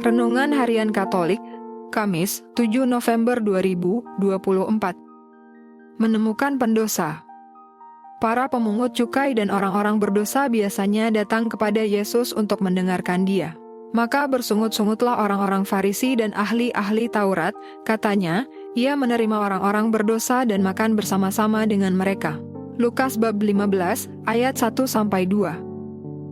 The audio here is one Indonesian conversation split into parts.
Renungan Harian Katolik, Kamis, 7 November 2024. Menemukan pendosa. Para pemungut cukai dan orang-orang berdosa biasanya datang kepada Yesus untuk mendengarkan Dia. Maka bersungut-sungutlah orang-orang Farisi dan ahli-ahli Taurat, katanya, Ia menerima orang-orang berdosa dan makan bersama-sama dengan mereka. Lukas bab 15, ayat 1-2.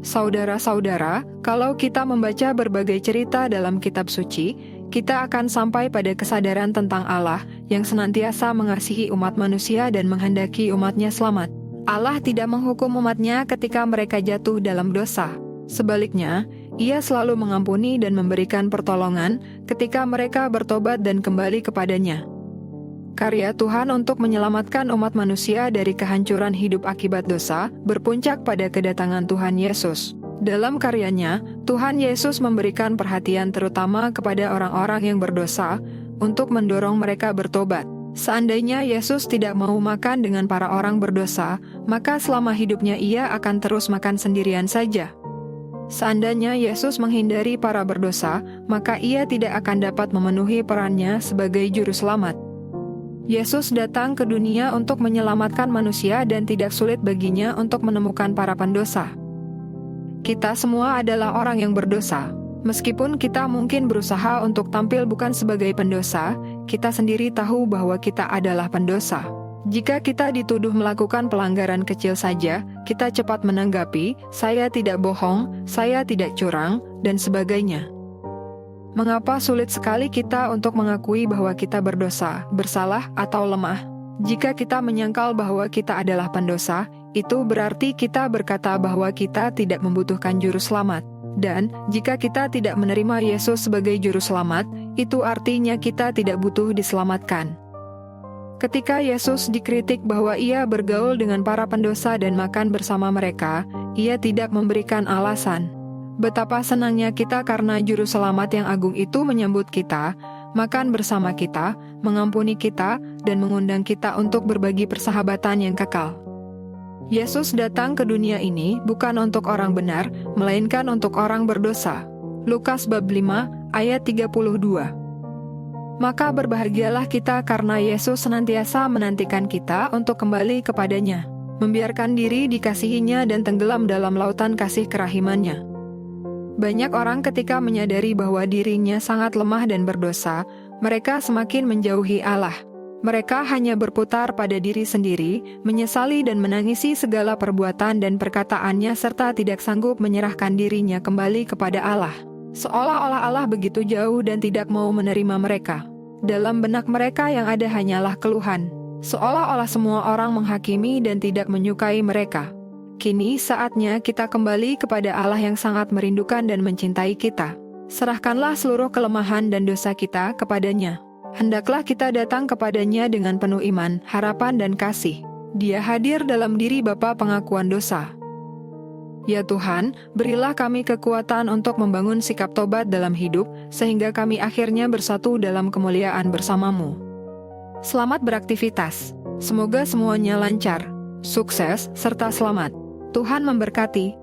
Saudara-saudara, kalau kita membaca berbagai cerita dalam kitab suci, kita akan sampai pada kesadaran tentang Allah yang senantiasa mengasihi umat manusia dan menghendaki umatnya selamat. Allah tidak menghukum umatnya ketika mereka jatuh dalam dosa. Sebaliknya, Ia selalu mengampuni dan memberikan pertolongan ketika mereka bertobat dan kembali kepadanya. Karya Tuhan untuk menyelamatkan umat manusia dari kehancuran hidup akibat dosa berpuncak pada kedatangan Tuhan Yesus. Dalam karyanya, Tuhan Yesus memberikan perhatian terutama kepada orang-orang yang berdosa untuk mendorong mereka bertobat. Seandainya Yesus tidak mau makan dengan para orang berdosa, maka selama hidupnya Ia akan terus makan sendirian saja. Seandainya Yesus menghindari para berdosa, maka Ia tidak akan dapat memenuhi perannya sebagai juru selamat. Yesus datang ke dunia untuk menyelamatkan manusia dan tidak sulit baginya untuk menemukan para pendosa. Kita semua adalah orang yang berdosa. Meskipun kita mungkin berusaha untuk tampil bukan sebagai pendosa, kita sendiri tahu bahwa kita adalah pendosa. Jika kita dituduh melakukan pelanggaran kecil saja, kita cepat menanggapi, saya tidak bohong, saya tidak curang, dan sebagainya. Mengapa sulit sekali kita untuk mengakui bahwa kita berdosa, bersalah, atau lemah? Jika kita menyangkal bahwa kita adalah pendosa, itu berarti kita berkata bahwa kita tidak membutuhkan juru selamat. Dan, jika kita tidak menerima Yesus sebagai juru selamat, itu artinya kita tidak butuh diselamatkan. Ketika Yesus dikritik bahwa Ia bergaul dengan para pendosa dan makan bersama mereka, Ia tidak memberikan alasan. Betapa senangnya kita karena Juru Selamat yang agung itu menyambut kita, makan bersama kita, mengampuni kita, dan mengundang kita untuk berbagi persahabatan yang kekal. Yesus datang ke dunia ini bukan untuk orang benar, melainkan untuk orang berdosa. Lukas bab 5, ayat 32. Maka berbahagialah kita karena Yesus senantiasa menantikan kita untuk kembali kepadanya, membiarkan diri dikasihinya dan tenggelam dalam lautan kasih kerahimannya. Banyak orang ketika menyadari bahwa dirinya sangat lemah dan berdosa, mereka semakin menjauhi Allah. Mereka hanya berputar pada diri sendiri, menyesali dan menangisi segala perbuatan dan perkataannya serta tidak sanggup menyerahkan dirinya kembali kepada Allah. Seolah-olah Allah begitu jauh dan tidak mau menerima mereka. Dalam benak mereka yang ada hanyalah keluhan. Seolah-olah semua orang menghakimi dan tidak menyukai mereka. Kini saatnya kita kembali kepada Allah yang sangat merindukan dan mencintai kita. Serahkanlah seluruh kelemahan dan dosa kita kepadanya. Hendaklah kita datang kepadanya dengan penuh iman, harapan dan kasih. Dia hadir dalam diri Bapa pengakuan dosa. Ya Tuhan, berilah kami kekuatan untuk membangun sikap tobat dalam hidup, sehingga kami akhirnya bersatu dalam kemuliaan bersamamu. Selamat beraktivitas. Semoga semuanya lancar, sukses, serta selamat. Tuhan memberkati.